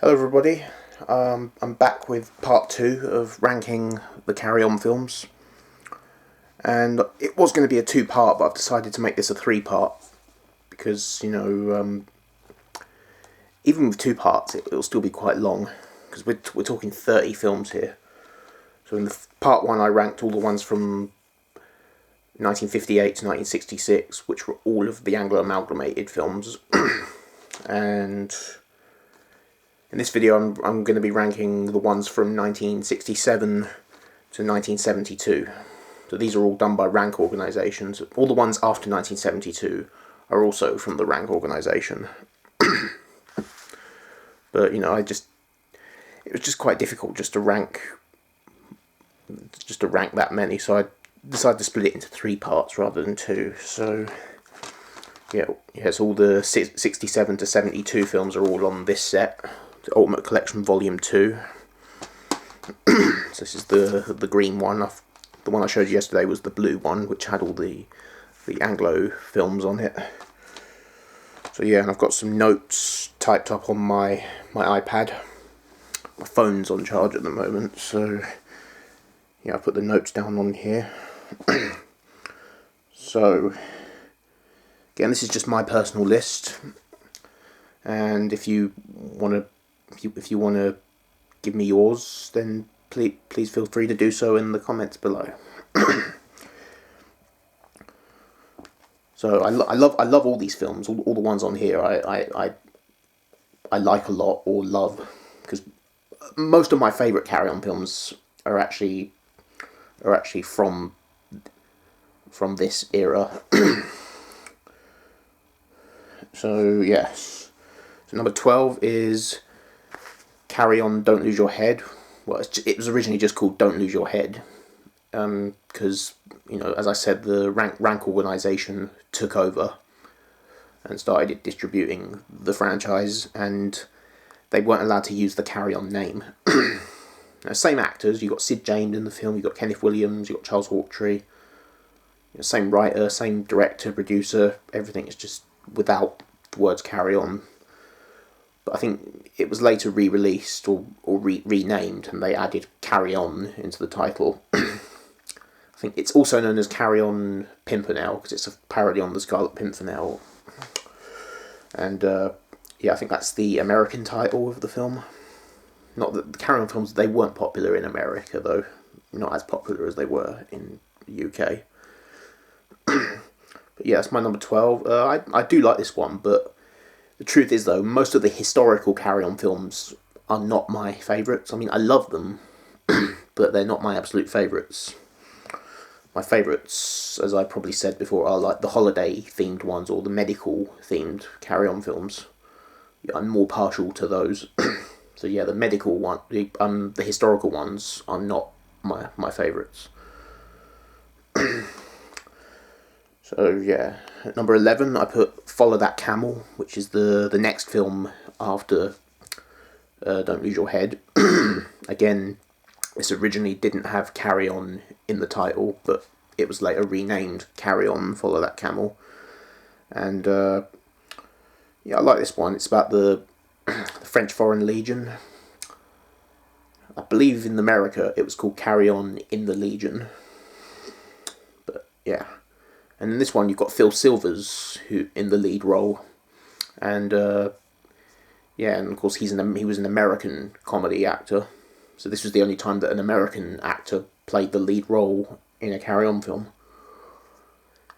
Hello everybody, I'm back with part 2 of ranking the Carry On films, and it was going to be a 2-part, but I've decided to make this a 3-part, because, even with 2 parts it'll still be quite long, because we're talking 30 films here. So in the part 1 I ranked all the ones from 1958 to 1966, which were all of the Anglo-amalgamated films, and in this video, I'm going to be ranking the ones from 1967 to 1972. So these are all done by rank organisations. All the ones after 1972 are also from the rank organisation. But, it was just quite difficult just to rank that many, so I decided to split it into 3 parts rather than 2. So, so all the 67 to 72 films are all on this set. The Ultimate Collection Volume 2. So this is the green one. The one I showed you yesterday was the blue one, which had all the Anglo films on it. So yeah, and I've got some notes typed up on my iPad. My phone's on charge at the moment, so yeah, I put the notes down on here. So again, this is just my personal list, and if you want to give me yours, then please feel free to do so in the comments below. So I love all these films, all the ones on here. I like a lot or love, because most of my favourite Carry On films are actually from this era. So yes, so number 12 is Carry On, Don't Lose Your Head. Well, it was originally just called Don't Lose Your Head, because, as I said, the rank organisation took over and started distributing the franchise, and they weren't allowed to use the Carry On name. Now, same actors, you got Sid James in the film, you got Kenneth Williams, you got Charles Hawtrey, same writer, same director, producer, everything is just without the words Carry On. But I think it was later re-released or renamed, and they added Carry On into the title. I think it's also known as Carry On Pimpernel, because it's a parody on the Scarlet Pimpernel. And I think that's the American title of the film. Not that the Carry On films, they weren't popular in America, though. Not as popular as they were in the UK. But yeah, that's my number 12. I do like this one, but the truth is, though, most of the historical Carry On films are not my favourites. I mean, I love them, but they're not my absolute favourites. My favourites, as I probably said before, are like the holiday-themed ones or the medical-themed Carry On films. Yeah, I'm more partial to those. So yeah, the medical one, the historical ones are not my favourites. So yeah, at number 11 I put Follow That Camel, which is the next film after Don't Lose Your Head. Again, this originally didn't have Carry On in the title, but it was later renamed Carry On, Follow That Camel. And I like this one. It's about the French Foreign Legion. I believe in America it was called Carry On in the Legion. But yeah. And in this one, you've got Phil Silvers who in the lead role, and and of course he was an American comedy actor, so this was the only time that an American actor played the lead role in a Carry On film.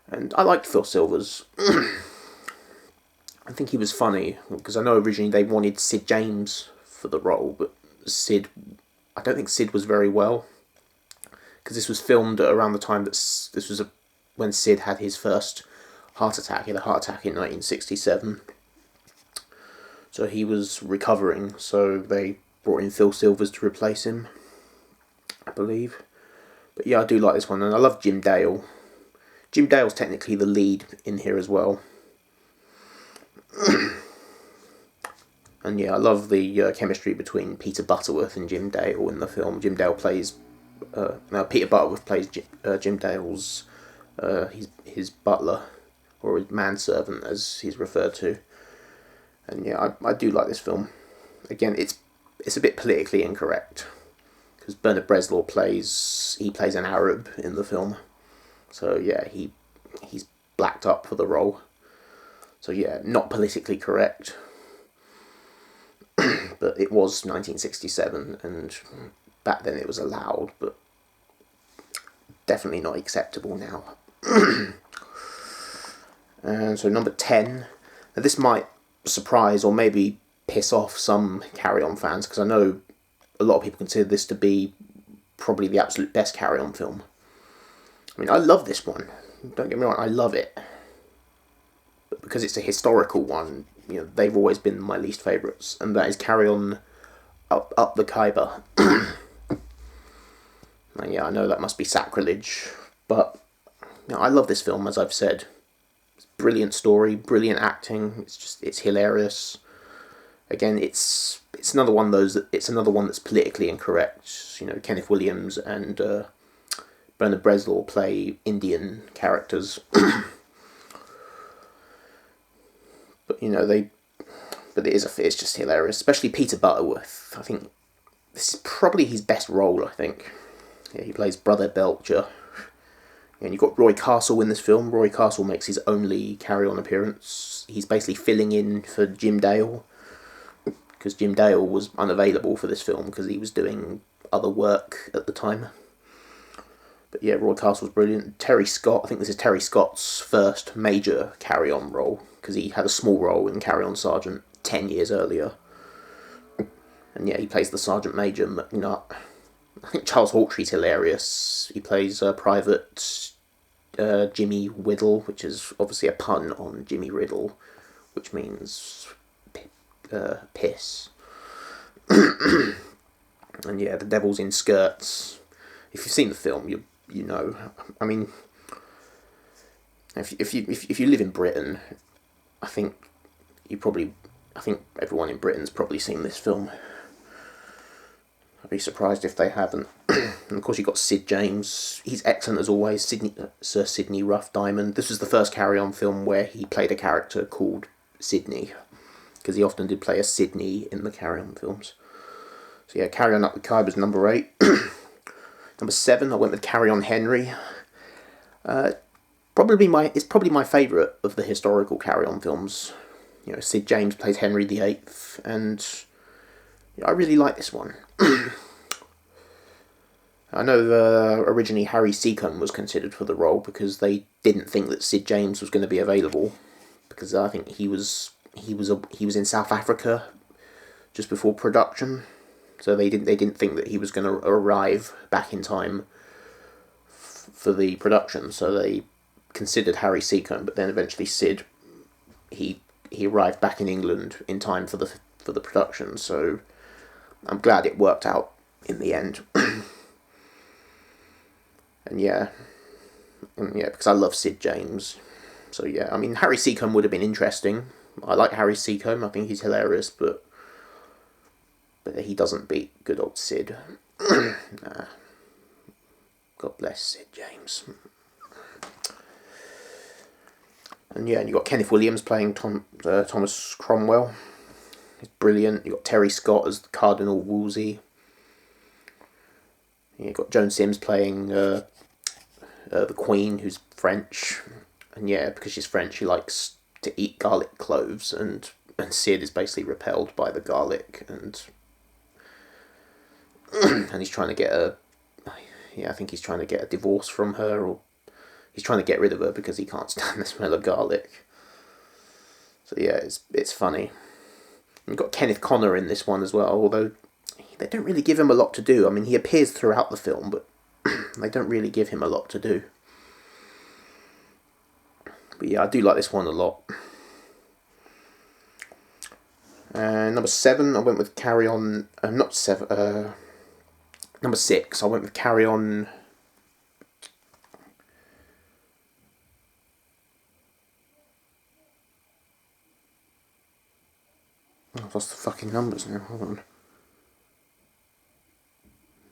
And I liked Phil Silvers. I think he was funny, because I know originally they wanted Sid James for the role, but I don't think Sid was very well, because this was filmed around the time that when Sid had his first heart attack. He had a heart attack in 1967. So he was recovering, so they brought in Phil Silvers to replace him, I believe. But yeah, I do like this one, and I love Jim Dale. Jim Dale's technically the lead in here as well. And yeah, I love the chemistry between Peter Butterworth and Jim Dale in the film. Jim Dale plays... Peter Butterworth plays Jim Dale's... his butler, or his manservant as he's referred to. And yeah, I do like this film. again, it's a bit politically incorrect because Bernard Bresslaw plays an Arab in the film, so yeah, he's blacked up for the role. So yeah, not politically correct, but it was 1967, and back then it was allowed, but definitely not acceptable now. And so number 10, now this might surprise or maybe piss off some Carry On fans, because I know a lot of people consider this to be probably the absolute best Carry On film. I mean, I love this one, don't get me wrong, I love it. But because it's a historical one, you know, they've always been my least favourites, and that is Carry On Up the Khyber. And yeah, I know that must be sacrilege, but you know, I love this film, as I've said. It's brilliant story, brilliant acting. It's hilarious. Again, it's another one of those. It's another one that's politically incorrect. You know, Kenneth Williams and Bernard Bresslaw play Indian characters, but you know it's just hilarious. Especially Peter Butterworth. I think this is probably his best role. I think. Yeah, he plays Brother Belcher. And you've got Roy Castle in this film. Roy Castle makes his only carry-on appearance. He's basically filling in for Jim Dale, because Jim Dale was unavailable for this film because he was doing other work at the time. But yeah, Roy Castle's brilliant. Terry Scott, I think this is Terry Scott's first major carry-on role, because he had a small role in Carry On Sergeant 10 years earlier. And yeah, he plays the Sergeant Major McNutt. I think Charles Hawtrey's hilarious. He plays Private Jimmy Whittle, which is obviously a pun on Jimmy Riddle, which means piss. And yeah, the devil's in skirts. If you've seen the film, you know. I mean, if you live in Britain, I think everyone in Britain's probably seen this film. I'd be surprised if they haven't. And of course you've got Sid James. He's excellent as always. Sir Sidney Rough Diamond. This was the first Carry On film where he played a character called Sidney, because he often did play a Sidney in the Carry On films. So yeah, Carry On Up the Khyber's number 8. Number 7, I went with Carry On Henry. It's probably my favourite of the historical Carry On films. You know, Sid James plays Henry VIII, and I really like this one. I know originally Harry Seacombe was considered for the role because they didn't think that Sid James was going to be available, because I think he was in South Africa just before production, so they didn't think that he was going to arrive back in time for the production, so they considered Harry Seacombe, but then eventually Sid he arrived back in England in time for the production, so I'm glad it worked out in the end. And yeah, because I love Sid James. So yeah, I mean, Harry Seacombe would have been interesting. I like Harry Seacombe, I think he's hilarious, but he doesn't beat good old Sid. Nah. God bless Sid James. And yeah, you got Kenneth Williams playing Thomas Cromwell. He's brilliant. You got Terry Scott as Cardinal Wolsey. You've got Joan Sims playing the Queen, who's French. And yeah, because she's French, she likes to eat garlic cloves, and Sid is basically repelled by the garlic, and he's trying to get I think he's trying to get a divorce from her, or he's trying to get rid of her because he can't stand the smell of garlic. So yeah, it's funny. You've got Kenneth Connor in this one as well, although they don't really give him a lot to do. I mean, he appears throughout the film, but they don't really give him a lot to do. But yeah, I do like this one a lot. Number 7, I went with Carry On... not 7... number 6, I went with Carry On... I've lost the fucking numbers now, hold on.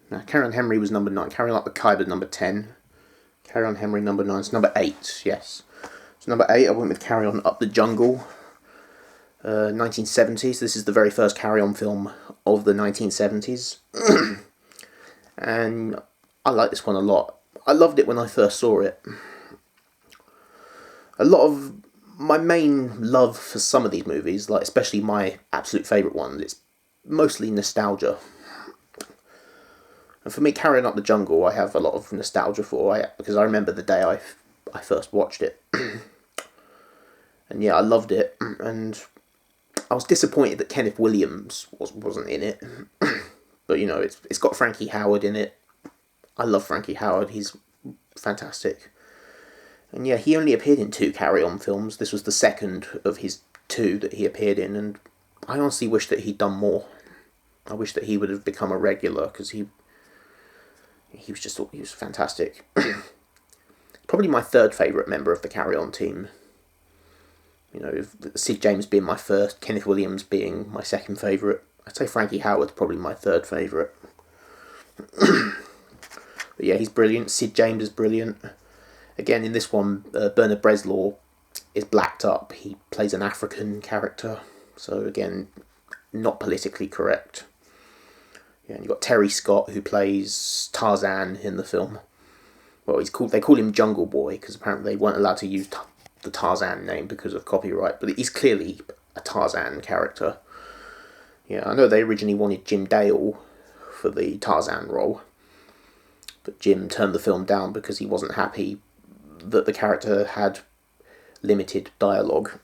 No, Carry On Henry was number 9. Carry On Up the Khyber number 10. Carry On Henry number 9. It's number 8, yes. So number 8, I went with Carry On Up the Jungle. 1970s. This is the very first Carry On film of the 1970s. And I like this one a lot. I loved it when I first saw it. A lot of my main love for some of these movies, like especially my absolute favourite ones, it's mostly nostalgia. And for me, Carrying Up the Jungle, I have a lot of nostalgia for, because I remember the day I first watched it. And yeah, I loved it, and I was disappointed that Kenneth Williams wasn't in it. But you know, it's got Frankie Howerd in it. I love Frankie Howerd, he's fantastic. And yeah, he only appeared in 2 Carry On films. This was the second of his 2 that he appeared in, and I honestly wish that he'd done more. I wish that he would have become a regular, because he was fantastic. Probably my third favourite member of the Carry On team. You know, Sid James being my first, Kenneth Williams being my second favourite. I'd say Frankie Howard's probably my third favourite. But yeah, he's brilliant. Sid James is brilliant. Again, in this one, Bernard Bresslaw is blacked up. He plays an African character. So again, not politically correct. Yeah, and you've got Terry Scott, who plays Tarzan in the film. Well, they call him Jungle Boy, because apparently they weren't allowed to use the Tarzan name because of copyright, but he's clearly a Tarzan character. Yeah, I know they originally wanted Jim Dale for the Tarzan role, but Jim turned the film down because he wasn't happy that the character had limited dialogue.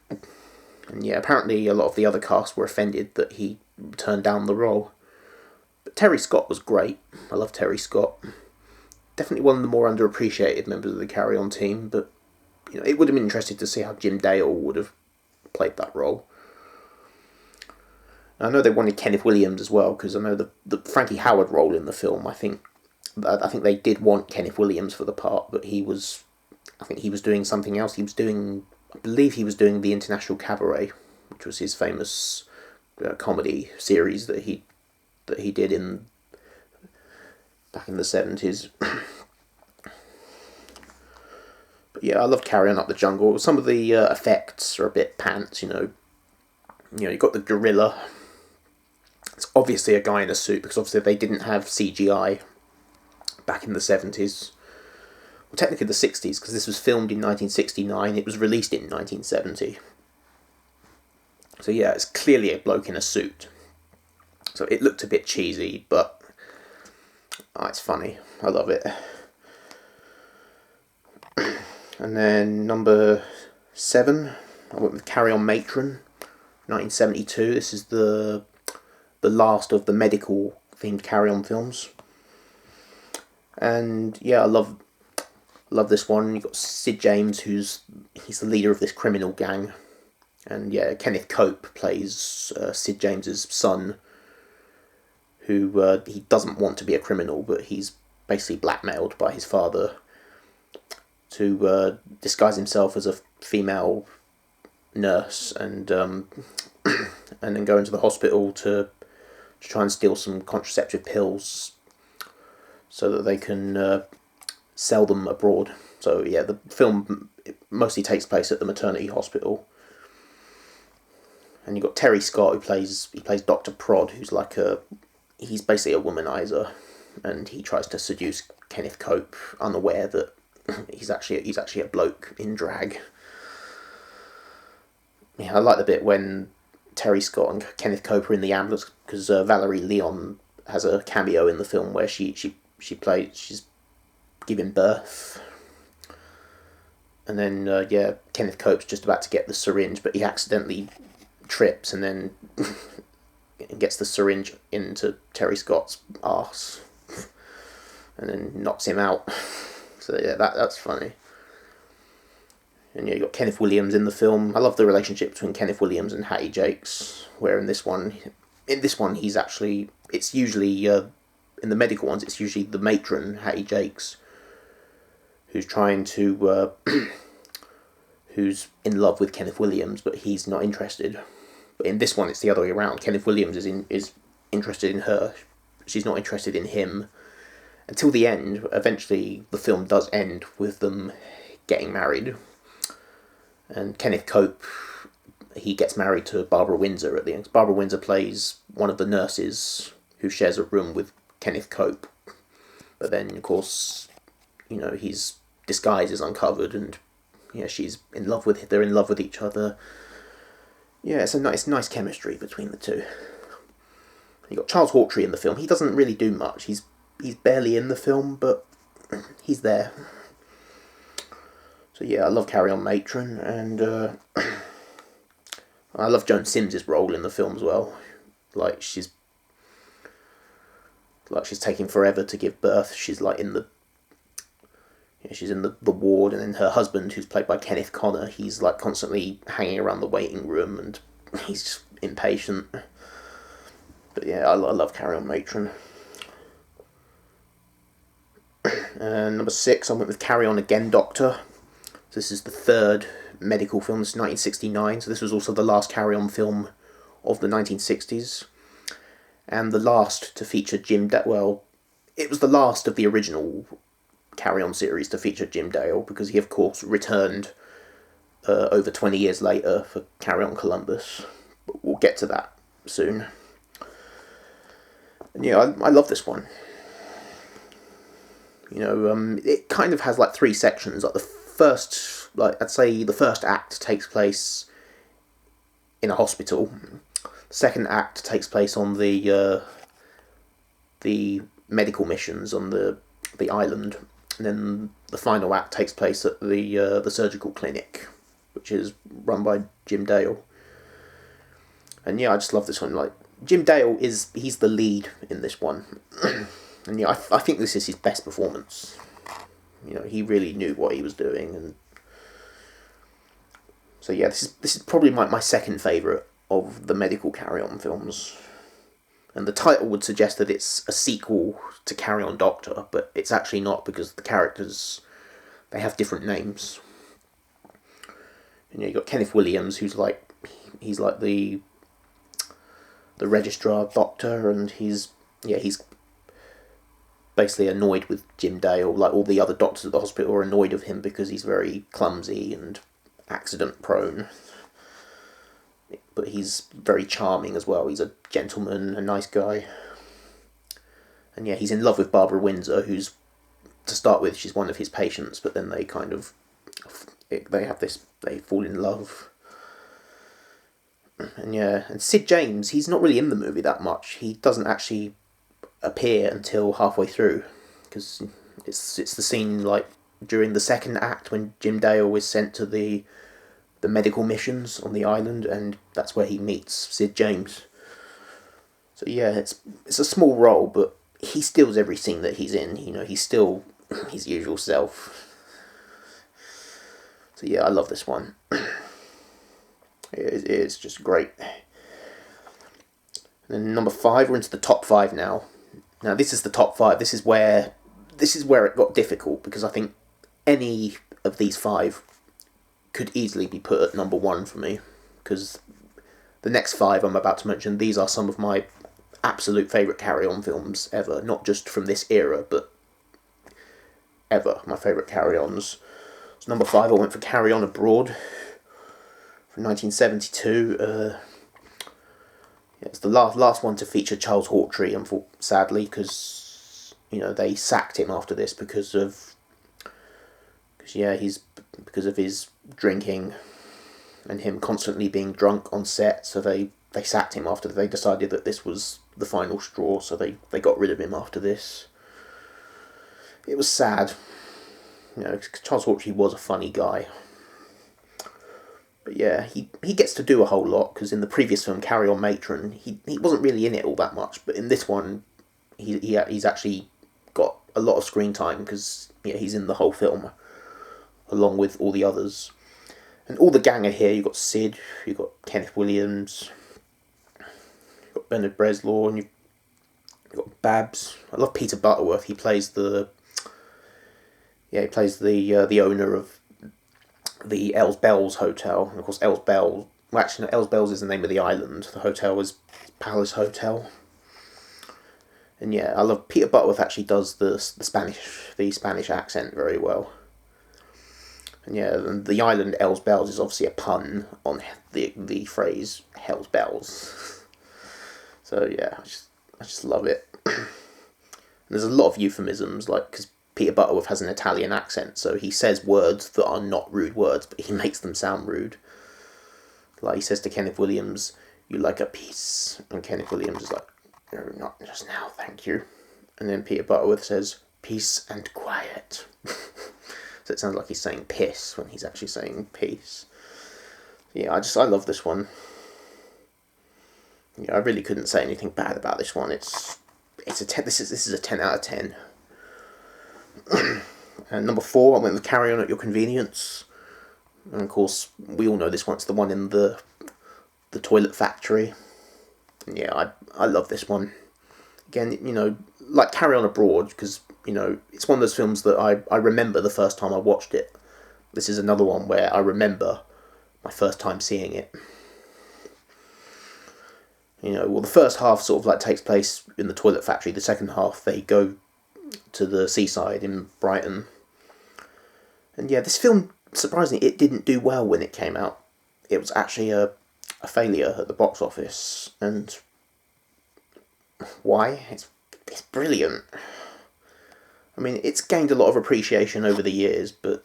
And yeah, apparently a lot of the other cast were offended that he turned down the role. But Terry Scott was great. I love Terry Scott. Definitely one of the more underappreciated members of the Carry On team, but you know, it would have been interesting to see how Jim Dale would have played that role. I know they wanted Kenneth Williams as well, because I know the Frankie Howerd role in the film, I think they did want Kenneth Williams for the part, but I think he was doing something else. I believe he was doing the International Cabaret, which was his famous comedy series that he did back in the 70s. But yeah, I love Carrying Up the Jungle. Some of the effects are a bit pants, you know. You've got the gorilla. It's obviously a guy in a suit, because obviously they didn't have CGI back in the 70s. Well, technically the 60s, because this was filmed in 1969. It was released in 1970. So yeah, it's clearly a bloke in a suit. So it looked a bit cheesy, but it's funny. I love it. And then number 7, I went with Carry On Matron, 1972. This is the last of the medical themed Carry On films. And yeah, I love this one. You've got Sid James, he's the leader of this criminal gang. And yeah, Kenneth Cope plays Sid James's son, who he doesn't want to be a criminal, but he's basically blackmailed by his father to disguise himself as a female nurse and then go into the hospital to try and steal some contraceptive pills so that they can sell them abroad. So yeah, the film mostly takes place at the maternity hospital. And you've got Terry Scott, who plays Dr. Prod, he's basically a womanizer, and he tries to seduce Kenneth Cope, unaware that he's actually a bloke in drag. Yeah, I like the bit when Terry Scott and Kenneth Cope are in the ambulance, because Valerie Leon has a cameo in the film where she's giving birth, and then Kenneth Cope's just about to get the syringe, but he accidentally trips and then gets the syringe into Terry Scott's arse and then knocks him out. So yeah, that's funny. And yeah, you got Kenneth Williams in the film. I love the relationship between Kenneth Williams and Hattie Jakes, where in this one he's actually, it's usually in the medical ones, it's usually the matron, Hattie Jakes, who's trying to who's in love with Kenneth Williams, but he's not interested. But in this one, it's the other way around. Kenneth Williams is interested in her. She's not interested in him. Until the end. Eventually, the film does end with them getting married. And Kenneth Cope, he gets married to Barbara Windsor at the end. Barbara Windsor plays one of the nurses who shares a room with Kenneth Cope. But then, of course, his disguise is uncovered, and she's in love with. They're in love with each other. Yeah, it's nice chemistry between the two. You got Charles Hawtrey in the film. He doesn't really do much. He's barely in the film, but he's there. So yeah, I love Carry On Matron, and I love Joan Sims's role in the film as well. She's taking forever to give birth. She's in the ward, and then her husband, who's played by Kenneth Connor, he's constantly hanging around the waiting room, and he's just impatient. But yeah, I love Carry On Matron. And number 6, I went with Carry On Again, Doctor. So this is the third medical film. This is 1969, so this was also the last Carry On film of the 1960s. And the last to feature Jim Dale. Well, it was the last of the original Carry On series to feature Jim Dale, because he, of course, returned over 20 years later for Carry On Columbus. But we'll get to that soon. And yeah, I love this one. It kind of has 3 sections. The first, I'd say the first act takes place in a hospital. The second act takes place on the medical missions on the island, and then the final act takes place at the surgical clinic, which is run by Jim Dale. And yeah, I just love this one. Jim Dale he's the lead in this one. And yeah, I think this is his best performance. He really knew what he was doing, and so yeah, this is probably my second favourite of the medical Carry On films. And the title would suggest that it's a sequel to Carry On Doctor, but it's actually not, because the characters, they have different names. And you got Kenneth Williams, who's he's the registrar doctor, and he's basically annoyed with Jim Dale. All the other doctors at the hospital are annoyed of him because he's very clumsy and accident prone. But he's very charming as well. He's a gentleman, a nice guy. And yeah, he's in love with Barbara Windsor, who's, to start with, she's one of his patients, but then they fall in love. And yeah, and Sid James, he's not really in the movie that much. He doesn't actually appear until halfway through, because it's the scene during the second act when Jim Dale is sent to the medical missions on the island, and that's where he meets Sid James. So yeah, it's a small role, but he steals every scene that he's in. He's still his usual self. So yeah, I love this one. It is just great. And then number 5, we're into the top 5 now. Now this is the top 5. This is where it got difficult, because I think any of these 5 could easily be put at number 1 for me, because the next 5 I'm about to mention, these are some of my absolute favourite Carry On films ever, not just from this era, but ever, my favourite Carry Ons. So number 5, I went for Carry On Abroad from 1972. It's the last one to feature Charles Hawtrey, sadly, because they sacked him after this because of his drinking and him constantly being drunk on set. So they sacked him after they decided that this was the final straw. So they got rid of him after this. It was sad. Charles Hawtrey was a funny guy. But yeah, he gets to do a whole lot, because in the previous film, Carry On Matron, he wasn't really in it all that much, but in this one, he's actually got a lot of screen time, because he's in the whole film, along with all the others. And all the gang are here. You've got Sid, you've got Kenneth Williams, you've got Bernard Bresslaw, and you've got Babs. I love Peter Butterworth. He plays the owner of the Els Bells Hotel. And of course, Els Bells is the name of the island. The hotel is Palace Hotel. And yeah, I love Peter Butterworth. Actually does the Spanish accent very well. And yeah, and the island Hell's Bells is obviously a pun on the phrase Hell's Bells. So yeah, I just love it. And there's a lot of euphemisms, like, because Peter Butterworth has an Italian accent, so he says words that are not rude words, but he makes them sound rude. Like, he says to Kenneth Williams, "You like a piece?" And Kenneth Williams is like, "No, not just now, thank you." And then Peter Butterworth says, "Peace and quiet." So it sounds like he's saying piss when he's actually saying peace. Yeah, I love this one. Yeah, I really couldn't say anything bad about this one. It's a 10. This is a 10 out of 10. And number 4, I went with Carry On at Your Convenience. And of course, we all know this one. It's the one in the toilet factory. And yeah, I love this one. Again, you know, like Carry On Abroad, because, you know, it's one of those films that I remember the first time I watched it. This is another one where I remember my first time seeing it. You know, well, the first half sort of like takes place in the toilet factory. The second half, they go to the seaside in Brighton. And yeah, this film, surprisingly, it didn't do well when it came out. It was actually a failure at the box office. And why? It's brilliant. I mean, it's gained a lot of appreciation over the years, but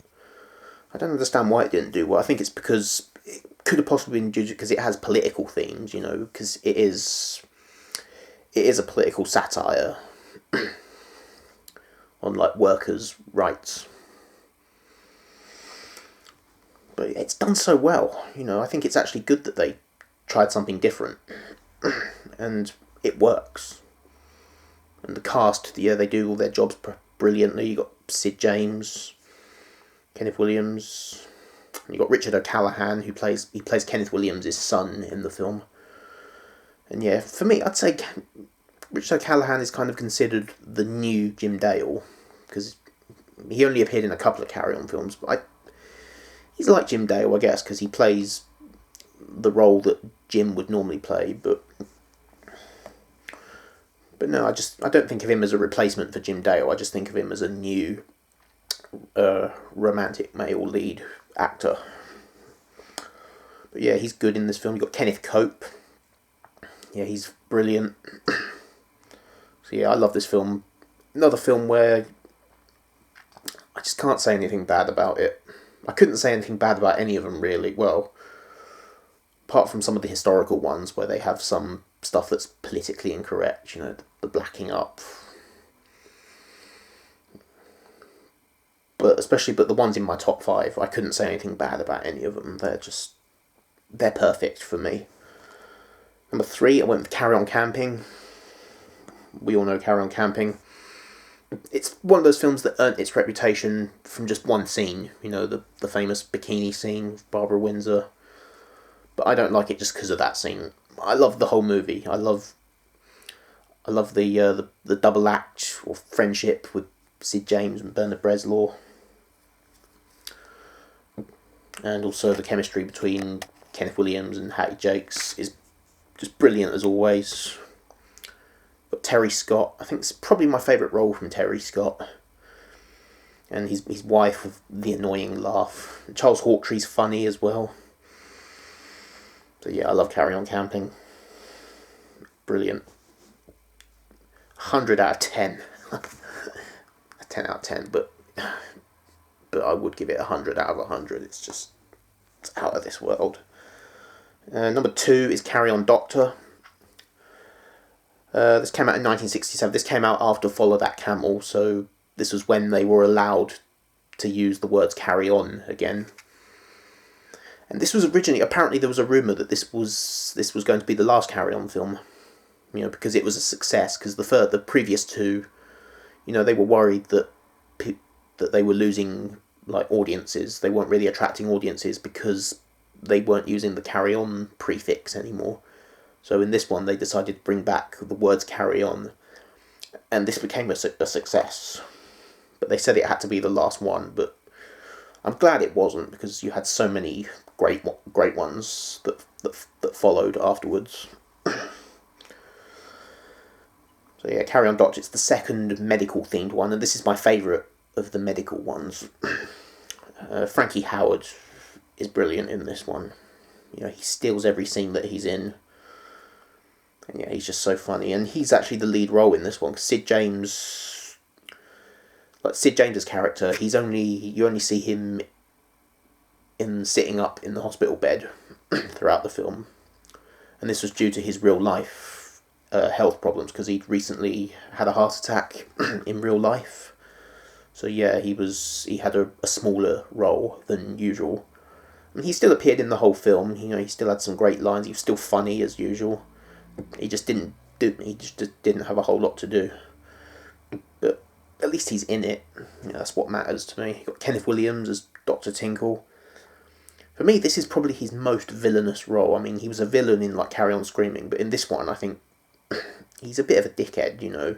I don't understand why it didn't do well. I think it's because it could have possibly been due to, because it has political themes, you know, because it is a political satire on, like, workers' rights. But it's done so well, you know. I think it's actually good that they tried something different, and it works. And the cast, yeah, they do all their jobs brilliantly. You got Sid James, Kenneth Williams. You got Richard O'Callaghan, who plays Kenneth Williams' son in the film. And yeah, for me, I'd say Richard O'Callaghan is kind of considered the new Jim Dale, because he only appeared in a couple of Carry On films, but he's like Jim Dale, I guess, because he plays the role that Jim would normally play, but no, I don't think of him as a replacement for Jim Dale. I just think of him as a new romantic male lead actor. But yeah, he's good in this film. You've got Kenneth Cope. Yeah, he's brilliant. So yeah, I love this film. Another film where I just can't say anything bad about it. I couldn't say anything bad about any of them, really. Well, apart from some of the historical ones where they have some stuff that's politically incorrect, you know, the blacking up. But the ones in my top 5, I couldn't say anything bad about any of them. They're perfect for me. Number 3, I went with Carry On Camping. We all know Carry On Camping. It's one of those films that earned its reputation from just one scene. You know, the famous bikini scene with Barbara Windsor. But I don't like it just because of that scene. I love the whole movie. I love the double act or friendship with Sid James and Bernard Bresslaw. And also the chemistry between Kenneth Williams and Hattie Jakes is just brilliant as always. But Terry Scott, I think it's probably my favourite role from Terry Scott. And his wife with the annoying laugh. Charles Hawtrey's funny as well. So yeah, I love Carry On Camping. Brilliant. 100 out of 10. 10 out of 10, but I would give it 100 out of 100. It's out of this world. Number 2 is Carry On Doctor. This came out in 1967. This came out after Follow That Camel, so this was when they were allowed to use the words carry on again. And this was originally, apparently there was a rumour that this was going to be the last Carry On film, you know, because it was a success, because the previous 2, you know, they were worried that they were losing, like, audiences. They weren't really attracting audiences because they weren't using the carry on prefix anymore. So in this one, they decided to bring back the words carry on, and this became a success. But they said it had to be the last one, but I'm glad it wasn't, because you had so many great ones that followed afterwards. So yeah, Carry On Doctor, it's the second medical themed one, and this is my favourite of the medical ones. Frankie Howard is brilliant in this one. You know, he steals every scene that he's in. And yeah, he's just so funny. And he's actually the lead role in this one. Sid James's character, you only see him in sitting up in the hospital bed throughout the film. And this was due to his real life health problems, because he'd recently had a heart attack in real life. So yeah, he had a smaller role than usual. And he still appeared in the whole film. You know, he still had some great lines. He was still funny as usual. He just didn't have a whole lot to do. But at least he's in it. You know, that's what matters to me. You got Kenneth Williams as Dr. Tinkle. For me, this is probably his most villainous role. I mean, he was a villain in like Carry On Screaming, but in this one, I think he's a bit of a dickhead. You know,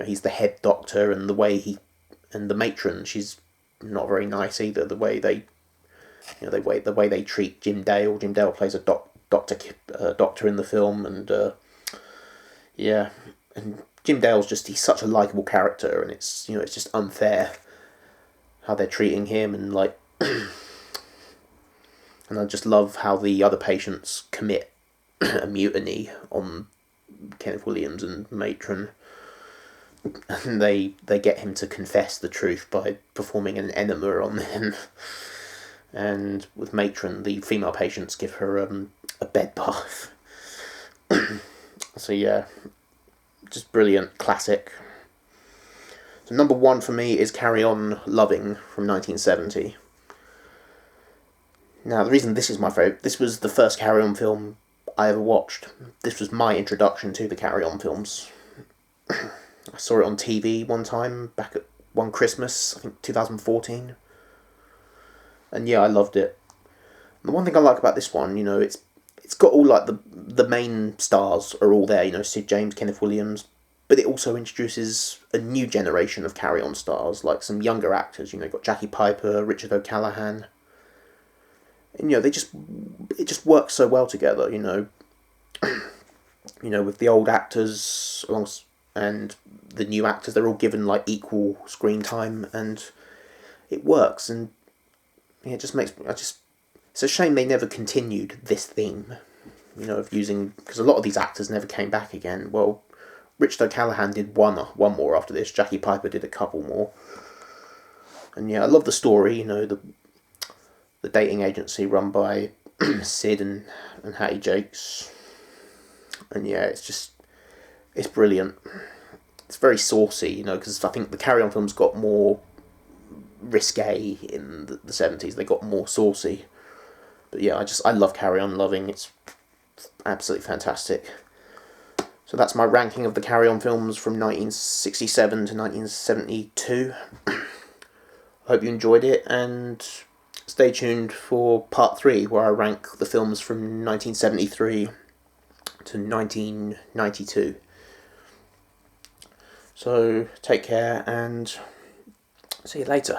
he's the head doctor, and the matron, she's not very nice either. The way they treat Jim Dale. Jim Dale plays a doctor in the film, and and Jim Dale's he's such a likable character, and it's just unfair how they're treating him, and like, and I just love how the other patients commit a mutiny on Kenneth Williams and Matron, and they get him to confess the truth by performing an enema on him. And with Matron, the female patients give her a bed bath. So yeah, just brilliant, classic. So number 1 for me is Carry On Loving from 1970. Now, the reason this is my favourite, this was the first Carry On film I ever watched. This was my introduction to the Carry On films. I saw it on TV one time, back at one Christmas, I think 2014. And yeah, I loved it. And the one thing I like about this one, it's got all like the main stars are all there, Sid James, Kenneth Williams, but it also introduces a new generation of Carry On stars, like some younger actors. You've got Jackie Piper, Richard O'Callaghan. And it just works so well together, with the old actors and the new actors, they're all given like equal screen time, and it works. And yeah, it just makes it's a shame they never continued this theme, of using, because a lot of these actors never came back again. Well, Richard O'Callaghan did one more after this. Jackie Piper did a couple more. And yeah, I love the story. The dating agency run by Sid and Hattie Jakes. And yeah, it's brilliant. It's very saucy, because I think the Carry On films got more risque in the 70s. They got more saucy. But yeah, I love Carry On Loving. It's absolutely fantastic. So that's my ranking of the Carry On films from 1967 to 1972. I hope you enjoyed it, and stay tuned for part 3, where I rank the films from 1973 to 1992. So take care, and see you later.